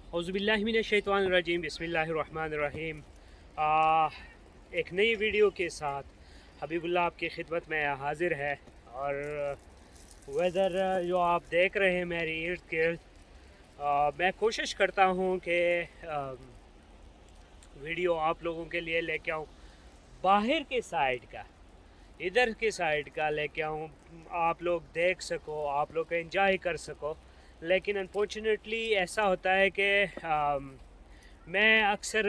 औज़ुबिल्लाहिमिनश्शैतानिर्रजीम बिस्मिल्लाहिर्रहमानिर्रहीम। आ, एक नई वीडियो के साथ हबीबुल्लाह आपकी खिदमत में हाजिर है। और वेदर जो आप देख रहे हैं मेरे इर्द गिर्द, मैं कोशिश करता हूँ कि वीडियो आप लोगों के लिए लेके आऊँ बाहर के साइड का, इधर के साइड का लेके आऊँ, आप लोग देख सको, आप लोग एंजॉय कर सको। लेकिन अनफॉर्चुनेटली ऐसा होता है कि मैं अक्सर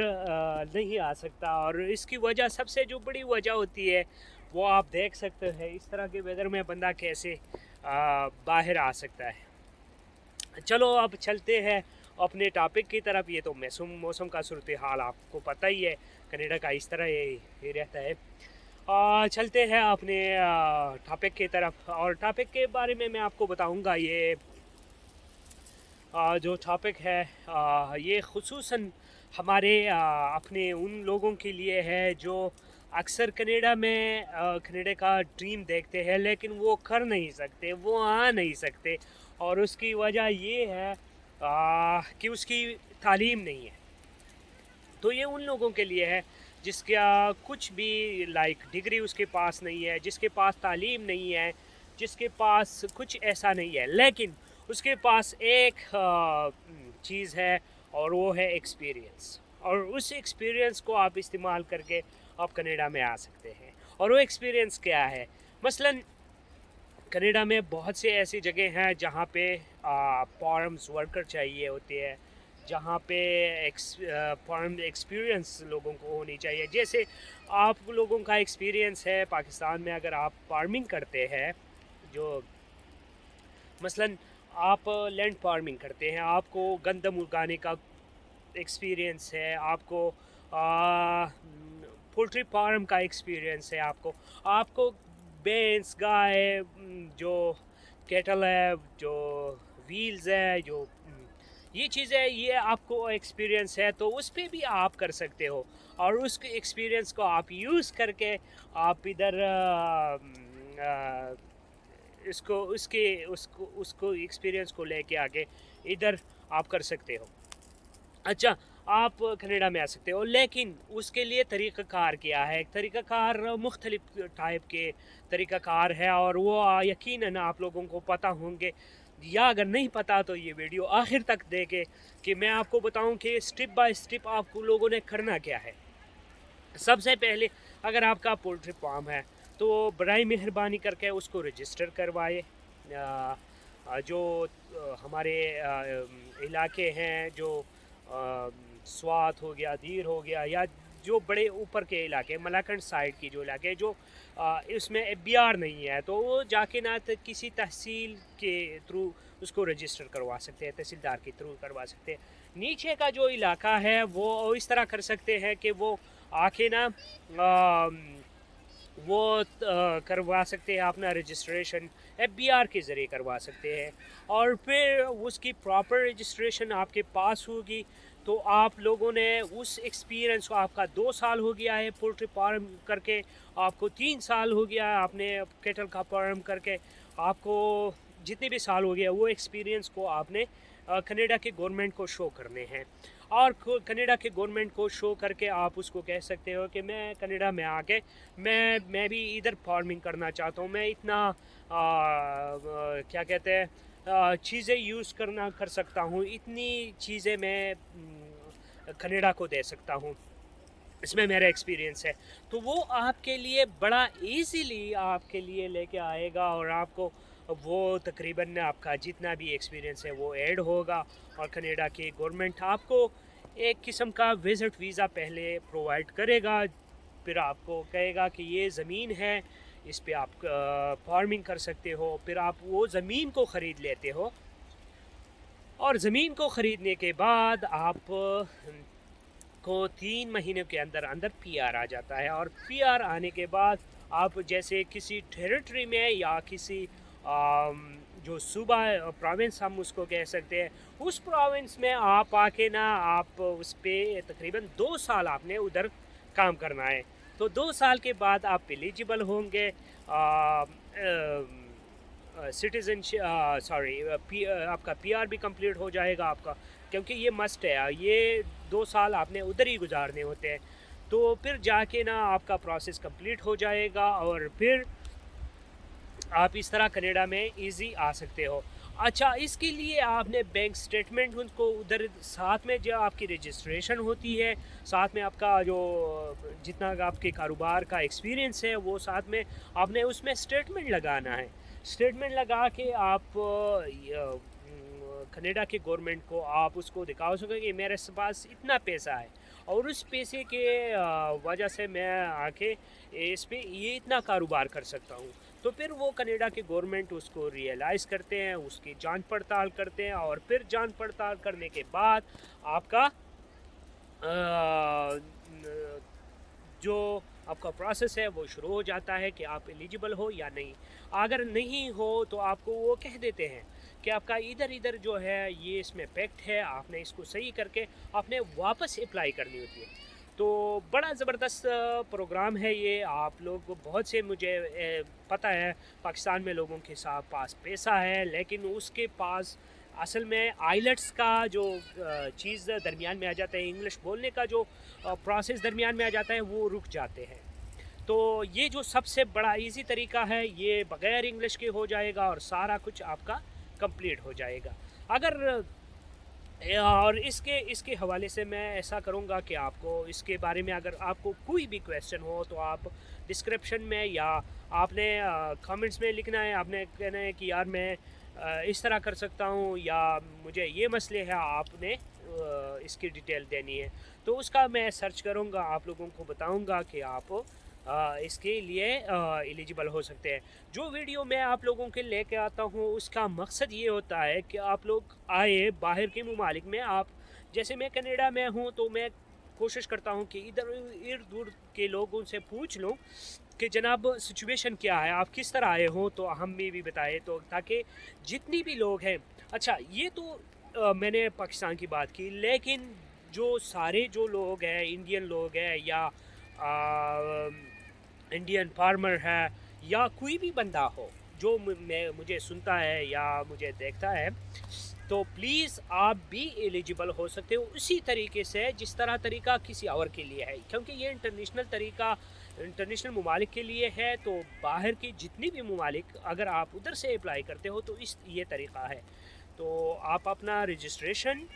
नहीं आ सकता, और इसकी वजह सबसे जो बड़ी वजह होती है वो आप देख सकते हैं। इस तरह के वेदर में बंदा कैसे बाहर आ सकता है। चलो अब चलते हैं अपने टॉपिक की तरफ। ये तो मौसम का सूरत हाल आपको पता ही है, कनाडा का इस तरह ये रहता है। चलते हैं अपने टॉपिक की तरफ, और टॉपिक के बारे में मैं आपको बताऊंगा। ये जो टॉपिक है ये खुसूसन हमारे अपने उन लोगों के लिए है जो अक्सर कनाडा में कनाडा का ड्रीम देखते हैं, लेकिन वो कर नहीं सकते, वो आ नहीं सकते। और उसकी वजह ये है कि उसकी तालीम नहीं है। तो ये उन लोगों के लिए है जिसका कुछ भी डिग्री उसके पास नहीं है, जिसके पास तालीम नहीं है, जिसके पास कुछ ऐसा नहीं है, लेकिन उसके पास एक चीज़ है, और वो है एक्सपीरियंस। और उस एक्सपीरियंस को आप इस्तेमाल करके आप कनाडा में आ सकते हैं। और वो एक्सपीरियंस क्या है? मसलन कनाडा में बहुत से ऐसी जगह हैं जहाँ पे फॉर्म्स वर्कर चाहिए होते हैं, जहाँ पे फॉर्म एक्सपीरियंस लोगों को होनी चाहिए। जैसे आप लोगों का एक्सपीरियंस है पाकिस्तान में, अगर आप फार्मिंग करते हैं, जो मसलन आप लैंड फार्मिंग करते हैं, आपको गंदम उगाने का एक्सपीरियंस है, आपको पोल्ट्री फार्म का एक्सपीरियंस है, आपको भैंस, गाय, जो कैटल है, जो व्हील्स है, जो ये चीज़ें, ये आपको एक्सपीरियंस है, तो उस पर भी आप कर सकते हो। और उस एक्सपीरियंस को आप यूज़ करके आप इधर इसको उसके उसको उसको एक्सपीरियंस को लेके आगे इधर आप कर सकते हो। अच्छा, आप कनाडा में आ सकते हो, लेकिन उसके लिए तरीक़ाकार क्या है? तरीक़ाकार मुख्तलिफ टाइप के तरीक़ाकार है, और वो यकीनन आप लोगों को पता होंगे, या अगर नहीं पता तो ये वीडियो आखिर तक देखें कि मैं आपको बताऊं कि स्टेप बाय स्टेप आप लोगों ने करना क्या है। सबसे पहले अगर आपका पोल्ट्री फार्म है तो बराए मेहरबानी करके उसको रजिस्टर करवाए। जो हमारे इलाके हैं, जो स्वात हो गया, दीर हो गया, या जो बड़े ऊपर के इलाके, मलाकंड साइड की जो इलाके जो इसमें FBR नहीं है, तो वो जाके ना किसी तहसील के थ्रू उसको रजिस्टर करवा सकते हैं, तहसीलदार के थ्रू करवा सकते हैं। नीचे का जो इलाका है वो इस तरह कर सकते हैं कि वो आके ना वो करवा सकते हैं अपना रजिस्ट्रेशन FBR के ज़रिए करवा सकते हैं। और फिर उसकी प्रॉपर रजिस्ट्रेशन आपके पास होगी तो आप लोगों ने उस एक्सपीरियंस को, आपका 2 साल हो गया है पोल्ट्री फार्म करके, आपको 3 साल हो गया आपने कैटल का फार्म करके, आपको जितने भी साल हो गया वो एक्सपीरियंस को आपने कनाडा के गवर्नमेंट को शो करने हैं। और कनाडा के गवर्नमेंट को शो करके आप उसको कह सकते हो कि मैं कनाडा में आके मैं भी इधर फार्मिंग करना चाहता हूँ, मैं इतना क्या कहते हैं चीज़ें यूज़ कर सकता हूँ, इतनी चीज़ें मैं कनाडा को दे सकता हूँ, इसमें मेरा एक्सपीरियंस है। तो वो आपके लिए बड़ा इजीली आपके लिए लेके आएगा, और आपको वो तकरीबन आपका जितना भी एक्सपीरियंस है वो ऐड होगा। और कनाडा की गवर्नमेंट आपको एक किस्म का विज़िट वीज़ा पहले प्रोवाइड करेगा, फिर आपको कहेगा कि ये ज़मीन है, इस पे आप फार्मिंग कर सकते हो। फिर आप वो ज़मीन को ख़रीद लेते हो, और ज़मीन को ख़रीदने के बाद आप को 3 महीने के अंदर अंदर PR आ जाता है। और PR आने के बाद आप जैसे किसी टेरिटरी में या किसी जो सूबा प्रोविंस हम उसको कह सकते हैं, उस प्रोविंस में आप आके ना आप उस पर तकरीबन 2 साल आपने उधर काम करना है। तो 2 साल के बाद आप एलिजिबल होंगे सिटीजन सॉरी आपका पीआर भी कंप्लीट हो जाएगा आपका, क्योंकि ये मस्ट है, ये 2 साल आपने उधर ही गुजारने होते हैं। तो फिर जाके ना आपका प्रोसेस कंप्लीट हो जाएगा और फिर आप इस तरह कनाडा में इजी आ सकते हो। अच्छा, इसके लिए आपने बैंक स्टेटमेंट उनको उधर साथ में, जो आपकी रजिस्ट्रेशन होती है, साथ में आपका जो जितना आपके कारोबार का एक्सपीरियंस है वो साथ में आपने उसमें स्टेटमेंट लगाना है। स्टेटमेंट लगा के आप कनाडा के गवर्नमेंट को आप उसको दिखा सकें कि मेरे पास इतना पैसा है और उस पैसे के वजह से मैं आके इस पे ये इतना कारोबार कर सकता हूँ। तो फिर वो कनाडा के गवर्नमेंट उसको रियलाइज़ करते हैं, उसकी जांच पड़ताल करते हैं और फिर जांच पड़ताल करने के बाद आपका जो आपका प्रोसेस है वो शुरू हो जाता है कि आप एलिजिबल हो या नहीं। अगर नहीं हो तो आपको वो कह देते हैं कि आपका इधर इधर जो है ये इसमें पैक्ट है, आपने इसको सही करके आपने वापस अप्लाई करनी होती है। तो बड़ा ज़बरदस्त प्रोग्राम है ये। आप लोग को बहुत से मुझे पता है पाकिस्तान में लोगों के साथ पास पैसा है, लेकिन उसके पास असल में आइलेट्स का जो चीज़ दरमियान में आ जाता है, इंग्लिश बोलने का जो प्रोसेस दरमियान में आ जाता है, वो रुक जाते हैं। तो ये जो सबसे बड़ा इजी तरीका है, ये बग़ैर इंग्लिश के हो जाएगा और सारा कुछ आपका कंप्लीट हो जाएगा। अगर और इसके हवाले से मैं ऐसा करूँगा कि आपको इसके बारे में अगर आपको कोई भी क्वेश्चन हो तो आप डिस्क्रिप्शन में या आपने कमेंट्स में लिखना है। आपने कहना है कि यार मैं इस तरह कर सकता हूँ या मुझे ये मसले हैं, आपने इसकी डिटेल देनी है। तो उसका मैं सर्च करूँगा, आप लोगों को बताऊँगा कि आप इसके लिए एलिजिबल हो सकते हैं। जो वीडियो मैं आप लोगों के लेके आता हूँ उसका मकसद ये होता है कि आप लोग आए बाहर के ममालिक में। आप जैसे मैं कनाडा में हूँ तो मैं कोशिश करता हूँ कि इधर इर्द गिर्द के लोगों से पूछ लूँ कि जनाब सिचुएशन क्या है, आप किस तरह आए हो, तो हम भी बताए, तो ताकि जितनी भी लोग हैं। अच्छा, ये तो मैंने पाकिस्तान की बात की, लेकिन जो सारे जो लोग हैं, इंडियन लोग हैं या इंडियन फार्मर है या कोई भी बंदा हो जो मुझे सुनता है या मुझे देखता है, तो प्लीज़ आप भी एलिजिबल हो सकते हो उसी तरीके से जिस तरह तरीका किसी और के लिए है, क्योंकि ये इंटरनेशनल तरीका इंटरनेशनल ममालिक के लिए है। तो बाहर के जितनी भी ममालिक अगर आप उधर से अप्लाई करते हो तो ये तरीका है। तो आप अपना रजिस्ट्रेशन,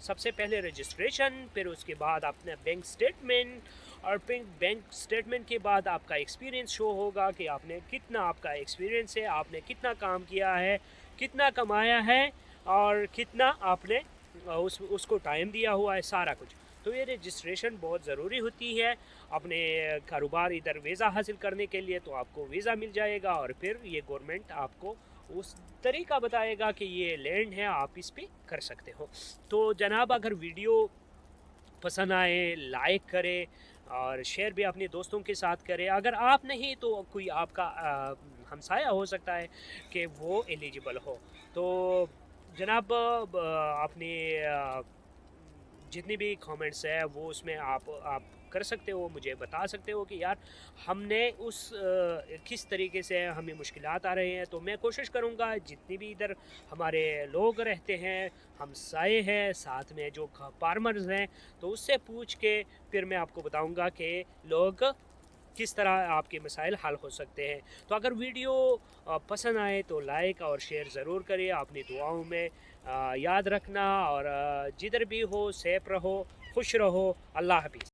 सबसे पहले रजिस्ट्रेशन, फिर उसके बाद अपना बैंक स्टेटमेंट, और फिर बैंक स्टेटमेंट के बाद आपका एक्सपीरियंस शो होगा कि आपने कितना, आपका एक्सपीरियंस है, आपने कितना काम किया है, कितना कमाया है और कितना आपने उसको टाइम दिया हुआ है, सारा कुछ। तो ये रजिस्ट्रेशन बहुत ज़रूरी होती है अपने कारोबार इधर वीज़ा हासिल करने के लिए। तो आपको वीज़ा मिल जाएगा और फिर ये गवर्नमेंट आपको उस तरीका बताएगा कि ये लैंड है, आप इस पे कर सकते हो। तो जनाब, अगर वीडियो पसंद आए लाइक करें और शेयर भी अपने दोस्तों के साथ करें। अगर आप नहीं तो कोई आपका हमसाया हो सकता है कि वो एलिजिबल हो। तो जनाब, अपने जितनी भी कमेंट्स है वो उसमें आप कर सकते हो, मुझे बता सकते हो कि यार हमने किस तरीके से हमें मुश्किलात आ रहे हैं। तो मैं कोशिश करूँगा जितनी भी इधर हमारे लोग रहते हैं, हमसाए हैं, साथ में जो फार्मर्स हैं, तो उससे पूछ के फिर मैं आपको बताऊँगा कि लोग किस तरह आपके मसाइल हल हो सकते हैं। तो अगर वीडियो पसंद आए तो लाइक और शेयर ज़रूर करिए, अपनी दुआओं में याद रखना, और जिधर भी हो सेफ रहो, खुश रहो। अल्लाह हाफिज़।